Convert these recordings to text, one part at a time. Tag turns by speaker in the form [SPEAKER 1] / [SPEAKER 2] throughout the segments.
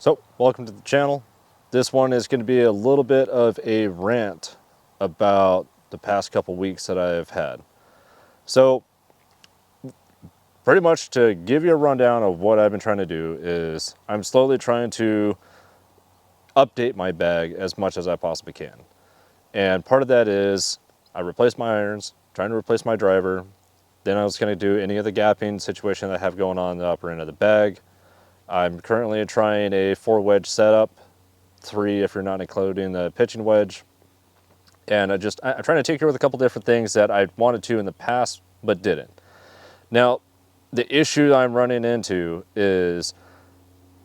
[SPEAKER 1] So, welcome to the channel. This one is going to be a little bit of a rant about the past couple weeks that I've had. So, pretty much to give you a rundown of what I've been trying to do is I'm slowly trying to update my bag as much as I possibly can. And part of that is I replaced my irons, trying to replace my driver. Then I was going to do any of the gapping situation that I have going on in the upper end of the bag. I'm currently trying a 4-wedge setup, 3 if you're not including the pitching wedge. And I'm trying to take care of a couple different things that I wanted to in the past, but didn't. Now, the issue I'm running into is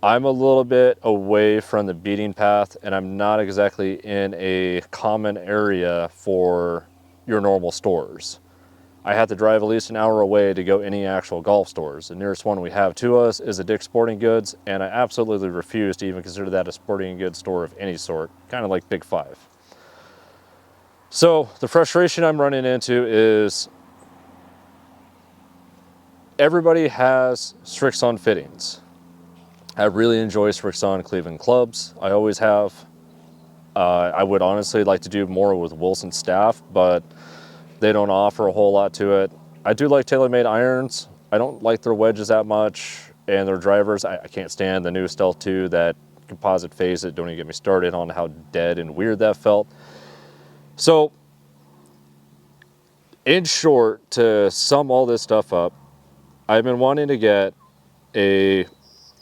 [SPEAKER 1] I'm a little bit away from the beating path, and I'm not exactly in a common area for your normal stores. I have to drive at least an hour away to go any actual golf stores. The nearest one we have to us is a Dick's Sporting Goods, and I absolutely refuse to even consider that a sporting goods store of any sort, kind of like Big Five. So the frustration I'm running into is everybody has Srixon fittings. I really enjoy Srixon Cleveland clubs. I always have. I would honestly like to do more with Wilson staff, but they don't offer a whole lot to it. I do like TaylorMade irons. I don't like their wedges that much, and their drivers, I can't stand the new Stealth 2, that composite phase. Don't even get me started on how dead and weird that felt. So, in short, to sum all this stuff up, I've been wanting to get a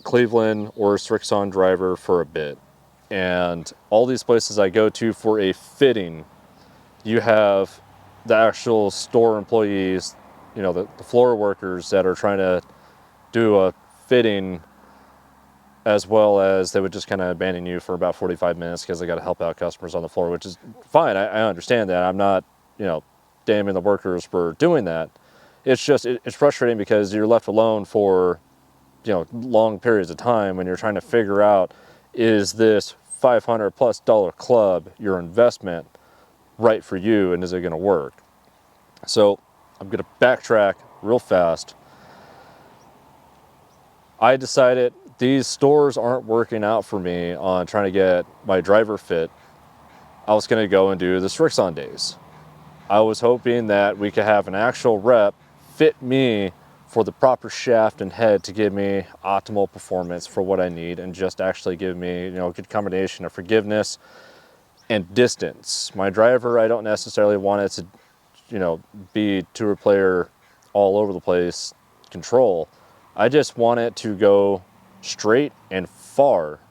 [SPEAKER 1] Cleveland or Srixon driver for a bit. And all these places I go to for a fitting, you have the actual store employees, you know, the floor workers that are trying to do a fitting, as well as they would just kind of abandon you for about 45 minutes because they got to help out customers on the floor, which is fine. I understand that. I'm not, damning the workers for doing that. It's just, it's frustrating because you're left alone for, long periods of time when you're trying to figure out, is this $500+ club, your investment, right for you, and is it going to work? So I'm going to backtrack real fast. I decided these stores aren't working out for me on trying to get my driver fit. I was going to go and do the Srixon days. I was hoping that we could have an actual rep fit me for the proper shaft and head to give me optimal performance for what I need, and just actually give me, a good combination of forgiveness and distance. My driver, I don't necessarily want it to, be tour player all over the place control. I just want it to go straight and far,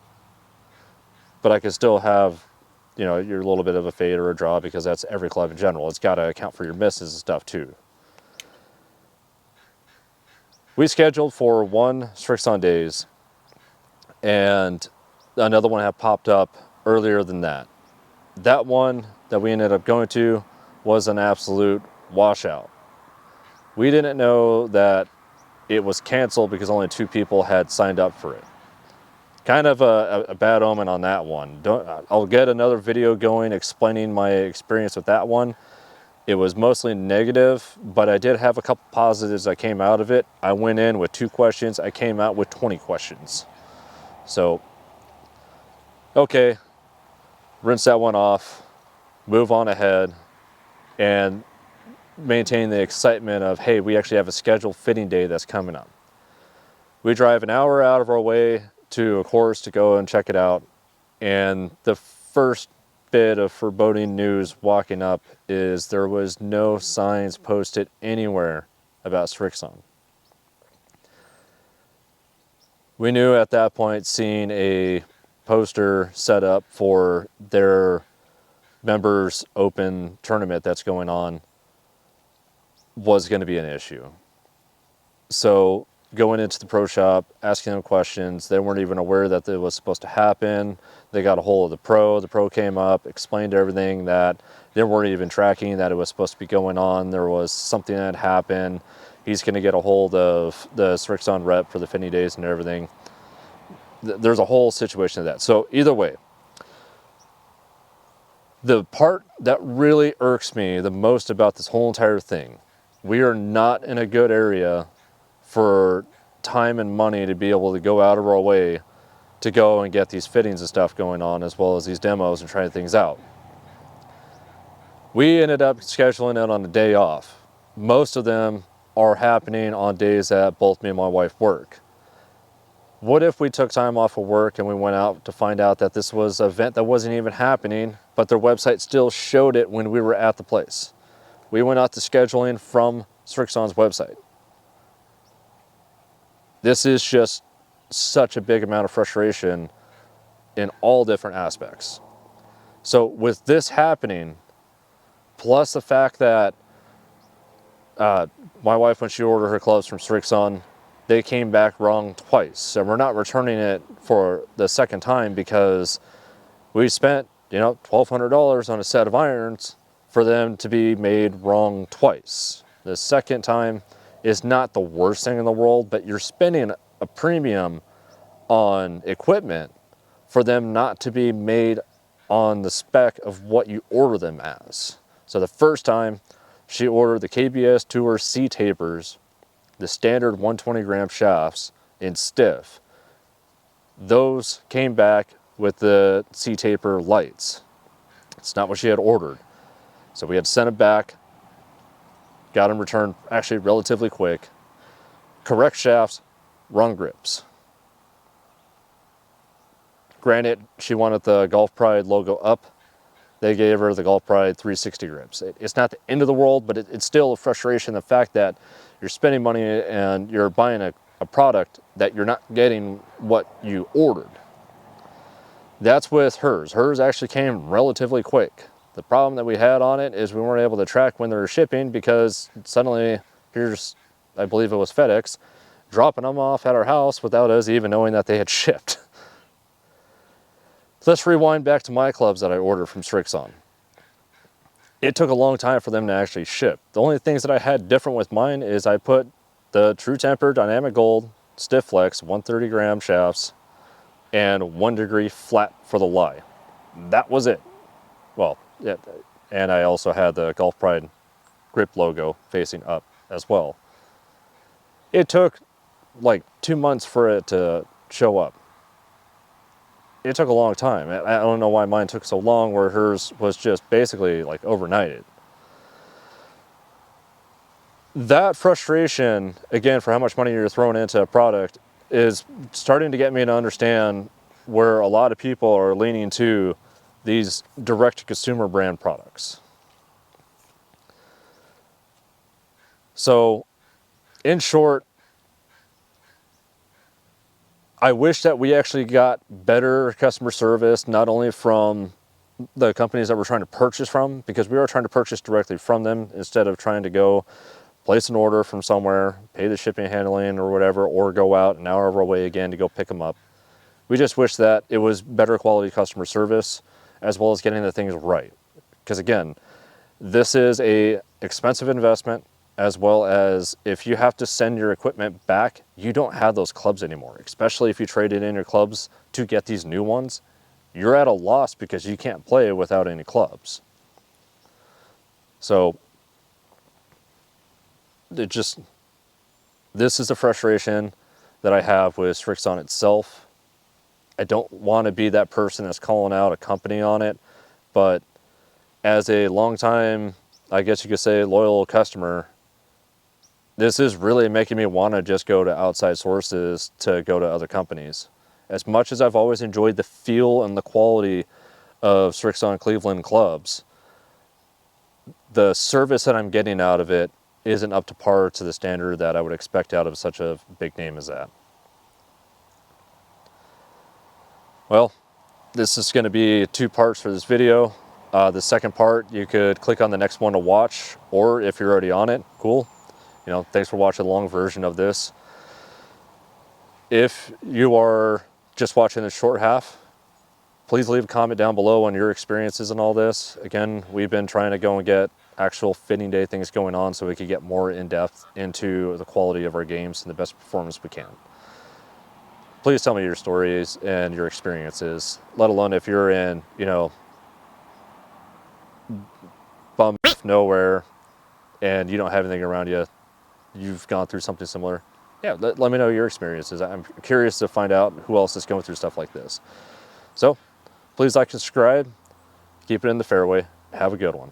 [SPEAKER 1] but I can still have, your little bit of a fade or a draw, because that's every club in general. It's got to account for your misses and stuff too. We scheduled for 1 Srixon days, and another one had popped up earlier than that. That one that we ended up going to was an absolute washout. We didn't know that it was canceled because only 2 people had signed up for it. Kind of a bad omen on that one. I'll get another video going explaining my experience with that one. It was mostly negative, but I did have a couple positives that came out of it. I went in with 2 questions. I came out with 20 questions. So, okay, rinse that one off, move on ahead, and maintain the excitement of, hey, we actually have a scheduled fitting day that's coming up. We drive an hour out of our way to a course to go and check it out, and the first bit of foreboding news walking up is there was no signs posted anywhere about Srixon. We knew at that point seeing a poster set up for their members open tournament that's going on was going to be an issue. So going into the pro shop, asking them questions, they weren't even aware that it was supposed to happen. They got a hold of the pro came up, explained everything, that they weren't even tracking that it was supposed to be going on. There was something that happened. He's going to get a hold of the Srixon rep for the fitting days and everything. There's a whole situation of that. So either way, the part that really irks me the most about this whole entire thing, we are not in a good area for time and money to be able to go out of our way to go and get these fittings and stuff going on, as well as these demos and trying things out. We ended up scheduling it on a day off. Most of them are happening on days that both me and my wife work. What if we took time off of work and we went out to find out that this was an event that wasn't even happening, but their website still showed it when we were at the place? We went out to scheduling from Srixon's website. This is just such a big amount of frustration in all different aspects. So with this happening, plus the fact that my wife, when she ordered her gloves from Srixon, they came back wrong twice. And we're not returning it for the second time because we spent, $1,200 on a set of irons for them to be made wrong twice. The second time is not the worst thing in the world, but you're spending a premium on equipment for them not to be made on the spec of what you order them as. So the first time, she ordered the KBS Tour C tapers, the standard 120 gram shafts in stiff. Those came back with the C taper lights. It's not what she had ordered. So we had to send them back, got them returned actually relatively quick. Correct shafts, wrong grips. Granted, she wanted the Golf Pride logo up. They gave her the Golf Pride 360 grips. It's not the end of the world, but it's still a frustration, the fact that you're spending money and you're buying a product that you're not getting what you ordered. That's with hers. Hers actually came relatively quick. The problem that we had on it is we weren't able to track when they were shipping, because suddenly here's, I believe it was FedEx, dropping them off at our house without us even knowing that they had shipped. Let's rewind back to my clubs that I ordered from Srixon. It took a long time for them to actually ship. The only things that I had different with mine is I put the True Temper Dynamic Gold Stiff Flex 130 gram shafts and 1 degree flat for the lie. That was it. Well, yeah, and I also had the Golf Pride grip logo facing up as well. It took like 2 months for it to show up. It took a long time. I don't know why mine took so long, where hers was just basically like overnighted. That frustration, again, for how much money you're throwing into a product, is starting to get me to understand where a lot of people are leaning to these direct-to-consumer brand products. So, in short, I wish that we actually got better customer service, not only from the companies that we're trying to purchase from, because we are trying to purchase directly from them instead of trying to go place an order from somewhere, pay the shipping and handling or whatever, or go out an hour of our way again to go pick them up. We just wish that it was better quality customer service, as well as getting the things right. Because again, this is a expensive investment, as well as if you have to send your equipment back, you don't have those clubs anymore. Especially if you traded in your clubs to get these new ones, you're at a loss because you can't play without any clubs. So this is the frustration that I have with Srixon itself. I don't want to be that person that's calling out a company on it, but as a longtime, I guess you could say, loyal customer, this is really making me want to just go to outside sources to go to other companies. As much as I've always enjoyed the feel and the quality of Srixon Cleveland clubs, the service that I'm getting out of it isn't up to par to the standard that I would expect out of such a big name as that. Well, this is going to be 2 parts for this video. The second part, you could click on the next one to watch, or if you're already on it, cool. Thanks for watching the long version of this. If you are just watching the short half, please leave a comment down below on your experiences and all this. Again, we've been trying to go and get actual fitting day things going on so we could get more in depth into the quality of our games and the best performance we can. Please tell me your stories and your experiences, let alone if you're in, bum nowhere and you don't have anything around you, you've gone through something similar. yeah, let me know your experiences. I'm curious to find out who else is going through stuff like this. So please like and subscribe. Keep it in the fairway. Have a good one.